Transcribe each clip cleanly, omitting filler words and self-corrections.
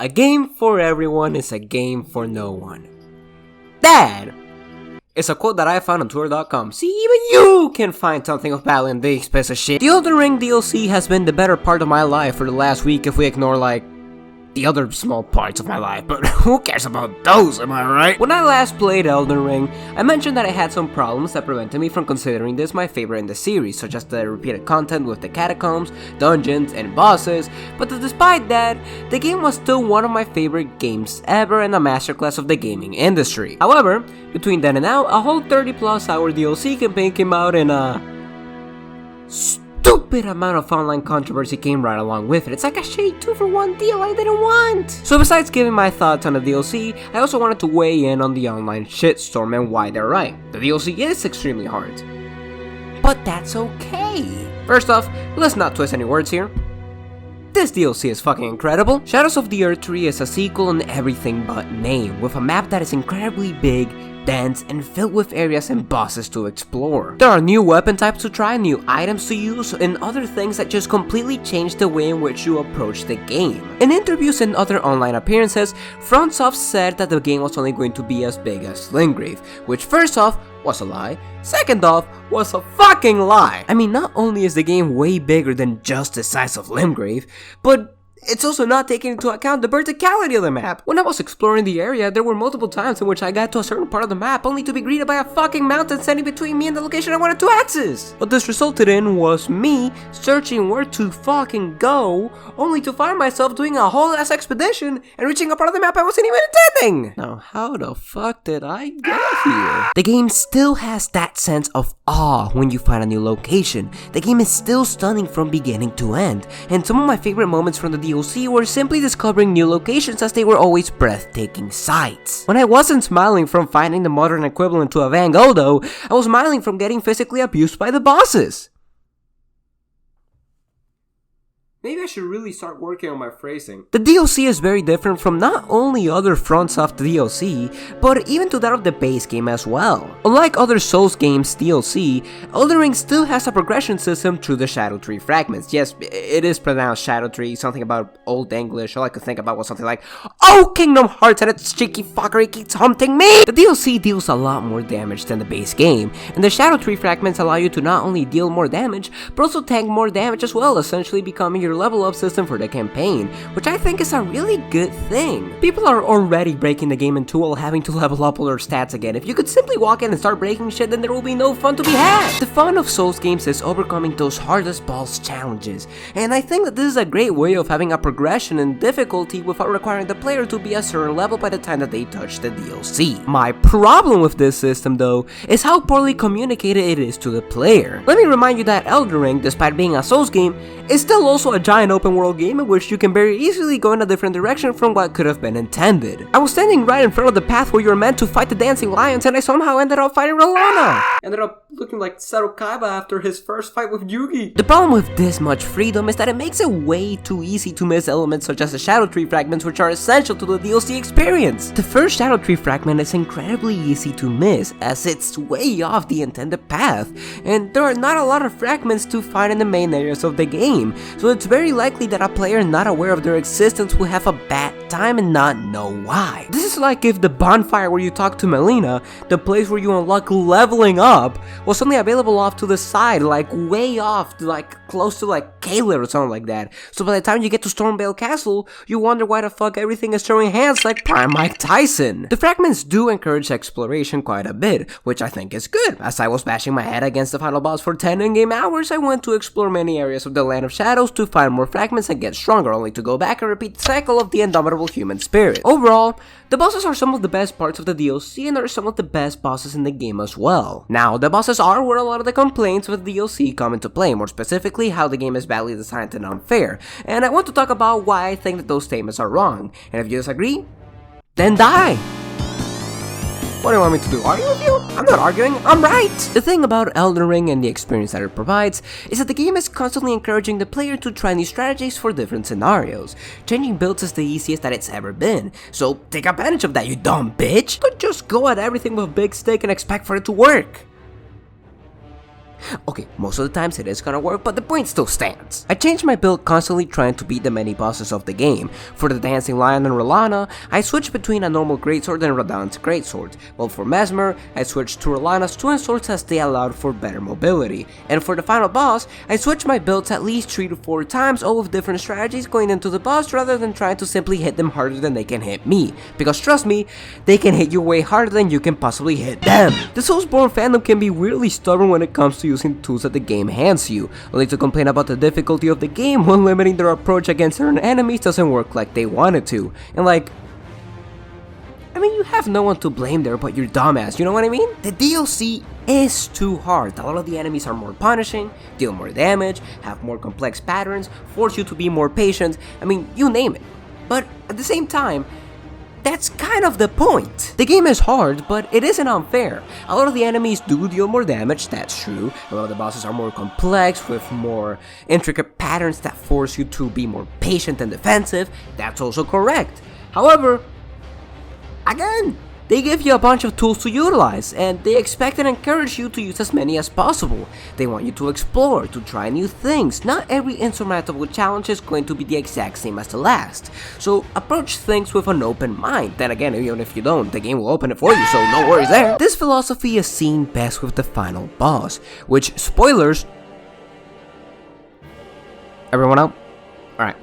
A game for everyone is a game for no one. That is a quote that I found on Twitter.com. See, even you can find something of value in this piece of shit. The Elden Ring DLC has been the better part of my life for the last week if we ignore, like, the other small parts of my life, but who cares about those, am I right? When I last played Elden Ring, I mentioned that I had some problems that prevented me from considering this my favorite in the series, such as the repeated content with the catacombs, dungeons, and bosses, but despite that, the game was still one of my favorite games ever and a masterclass of the gaming industry. However, between then and now, a whole 30+ hour DLC campaign came out and stupid amount of online controversy came right along with it. It's like a shitty 2-for-1 deal I didn't want! So besides giving my thoughts on the DLC, I also wanted to weigh in on the online shitstorm and why they're right. The DLC is extremely hard. But that's okay! First off, let's not twist any words here. This DLC is fucking incredible. Shadows of the Erdtree is a sequel in everything but name, with a map that is incredibly big, dense, and filled with areas and bosses to explore. There are new weapon types to try, new items to use, and other things that just completely change the way in which you approach the game. In interviews and other online appearances, FromSoft said that the game was only going to be as big as Limgrave, which first off, was a lie, second off, was a fucking lie. I mean, not only is the game way bigger than just the size of Limgrave, but it's also not taking into account the verticality of the map. When I was exploring the area, there were multiple times in which I got to a certain part of the map only to be greeted by a fucking mountain standing between me and the location I wanted to access. What this resulted in was me searching where to fucking go, only to find myself doing a whole ass expedition and reaching a part of the map I wasn't even intending. Now, how the fuck did I get here? The game still has that sense of awe when you find a new location. The game is still stunning from beginning to end, and some of my favorite moments from the DLC were simply discovering new locations as they were always breathtaking sights. When I wasn't smiling from finding the modern equivalent to a Van Gogh though, I was smiling from getting physically abused by the bosses. Maybe I should really start working on my phrasing. The DLC is very different from not only other FromSoft DLC, but even to that of the base game as well. Unlike other Souls games DLC, Elden Ring still has a progression system through the Shadow Tree fragments. Yes, it is pronounced Shadow Tree, something about Old English. All I could think about was something like, "Oh, Kingdom Hearts and its cheeky fuckery keeps hunting me!" The DLC deals a lot more damage than the base game, and the Shadow Tree fragments allow you to not only deal more damage, but also tank more damage as well, essentially becoming your level up system for the campaign, which I think is a really good thing. People are already breaking the game in two while having to level up all their stats again. If you could simply walk in and start breaking shit, then there will be no fun to be had. The fun of Souls games is overcoming those hardest boss challenges, and I think that this is a great way of having a progression in difficulty without requiring the player to be a certain level by the time that they touch the DLC. My problem with this system though is how poorly communicated it is to the player. Let me remind you that Elden Ring, despite being a Souls game, is still also a giant open world game in which you can very easily go in a different direction from what could have been intended. I was standing right in front of the path where you were meant to fight the dancing lions and I somehow ended up fighting Rolana. Ended up looking like Sarukaiba after his first fight with Yugi. The problem with this much freedom is that it makes it way too easy to miss elements such as the Shadow Tree fragments, which are essential to the DLC experience. The first Shadow Tree fragment is incredibly easy to miss as it's way off the intended path, and there are not a lot of fragments to find in the main areas of the game, so it's very likely that a player not aware of their existence will have a bad time and not know why. This is like if the bonfire where you talk to Melina, the place where you unlock leveling up, was suddenly available off to the side, like way off, like close to like Kaler or something like that. So by the time you get to Stormvale Castle, you wonder why the fuck everything is throwing hands like Prime Mike Tyson. The fragments do encourage exploration quite a bit, which I think is good. As I was bashing my head against the final boss for 10 in-game hours, I went to explore many areas of the Land of Shadows to find more fragments and get stronger, only to go back and repeat the cycle of the indomitable human spirit. Overall, the bosses are some of the best parts of the DLC and are some of the best bosses in the game as well. Now, the bosses are where a lot of the complaints with the DLC come into play, more specifically how the game is badly designed and unfair, and I want to talk about why I think that those statements are wrong, and if you disagree, then die! What do you want me to do, argue with you? I'm not arguing, I'm right! The thing about Elden Ring and the experience that it provides is that the game is constantly encouraging the player to try new strategies for different scenarios. Changing builds is the easiest that it's ever been, so take advantage of that, you dumb bitch! Don't just go at everything with a big stick and expect for it to work. Okay, most of the times it is gonna work, but the point still stands. I changed my build constantly trying to beat the many bosses of the game. For the Dancing Lion and Rolana, I switched between a normal greatsword and Radahn's greatsword, while for Mesmer, I switched to Rolana's twin swords as they allowed for better mobility. And for the final boss, I switched my builds at least 3 to 4 times, all with different strategies going into the boss rather than trying to simply hit them harder than they can hit me. Because trust me, they can hit you way harder than you can possibly hit them. The Soulsborne fandom can be weirdly stubborn when it comes to using tools that the game hands you, only to complain about the difficulty of the game when limiting their approach against certain enemies doesn't work like they wanted to. And like, I mean, you have no one to blame there but your dumbass, you know what I mean? The DLC is too hard. A lot of the enemies are more punishing, deal more damage, have more complex patterns, force you to be more patient, I mean, you name it. But at the same time, that's kind of the point. The game is hard, but it isn't unfair. A lot of the enemies do deal more damage, that's true. A lot of the bosses are more complex, with more intricate patterns that force you to be more patient and defensive, that's also correct. However, again, they give you a bunch of tools to utilize, and they expect and encourage you to use as many as possible. They want you to explore, to try new things. Not every insurmountable challenge is going to be the exact same as the last, so approach things with an open mind. Then again, even if you don't, the game will open it for you, so no worries there. This philosophy is seen best with the final boss, which, spoilers, everyone out? Alright.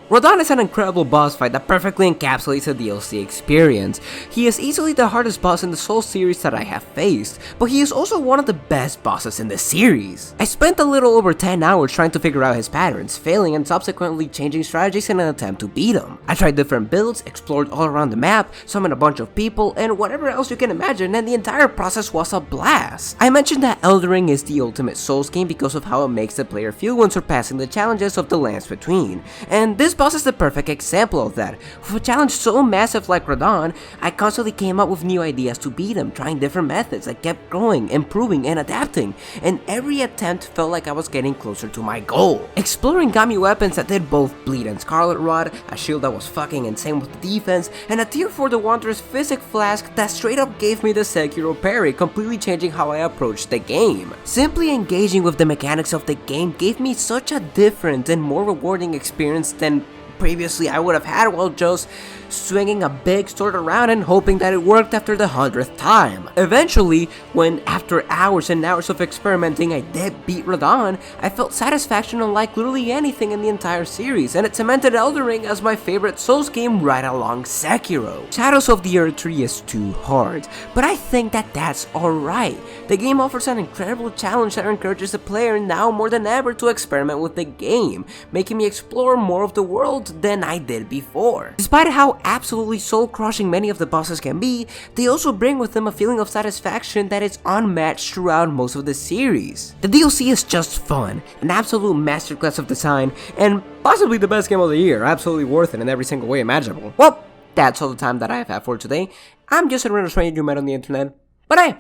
Radahn is an incredible boss fight that perfectly encapsulates the DLC experience. He is easily the hardest boss in the Souls series that I have faced, but he is also one of the best bosses in the series. I spent a little over 10 hours trying to figure out his patterns, failing and subsequently changing strategies in an attempt to beat him. I tried different builds, explored all around the map, summoned a bunch of people, and whatever else you can imagine, and the entire process was a blast. I mentioned that Elden Ring is the ultimate Souls game because of how it makes the player feel when surpassing the challenges of the lands between, and this boss is the perfect example of that. With a challenge so massive like Radahn, I constantly came up with new ideas to beat him, trying different methods. I kept growing, improving, and adapting, and every attempt felt like I was getting closer to my goal. Exploring got me weapons that did both bleed and Scarlet Rod, a shield that was fucking insane with the defense, and a tier 4 the Wanderer's Physic Flask that straight up gave me the Sekiro parry, completely changing how I approached the game. Simply engaging with the mechanics of the game gave me such a different and more rewarding experience than previously I would have had while just swinging a big sword around and hoping that it worked after the 100th time. Eventually, when after hours and hours of experimenting I did beat Radahn, I felt satisfaction unlike literally anything in the entire series, and it cemented Elden Ring as my favorite Souls game right along Sekiro. Shadows of the Erdtree is too hard, but I think that that's alright. The game offers an incredible challenge that encourages the player now more than ever to experiment with the game, making me explore more of the world than I did before. Despite how absolutely soul-crushing many of the bosses can be, they also bring with them a feeling of satisfaction that is unmatched throughout most of the series. The DLC is just fun, an absolute masterclass of design, and possibly the best game of the year, absolutely worth it in every single way imaginable. Well, that's all the time that I have had for today. I'm just a random stranger you met on the internet, but hey,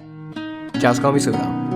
just call me Sudo.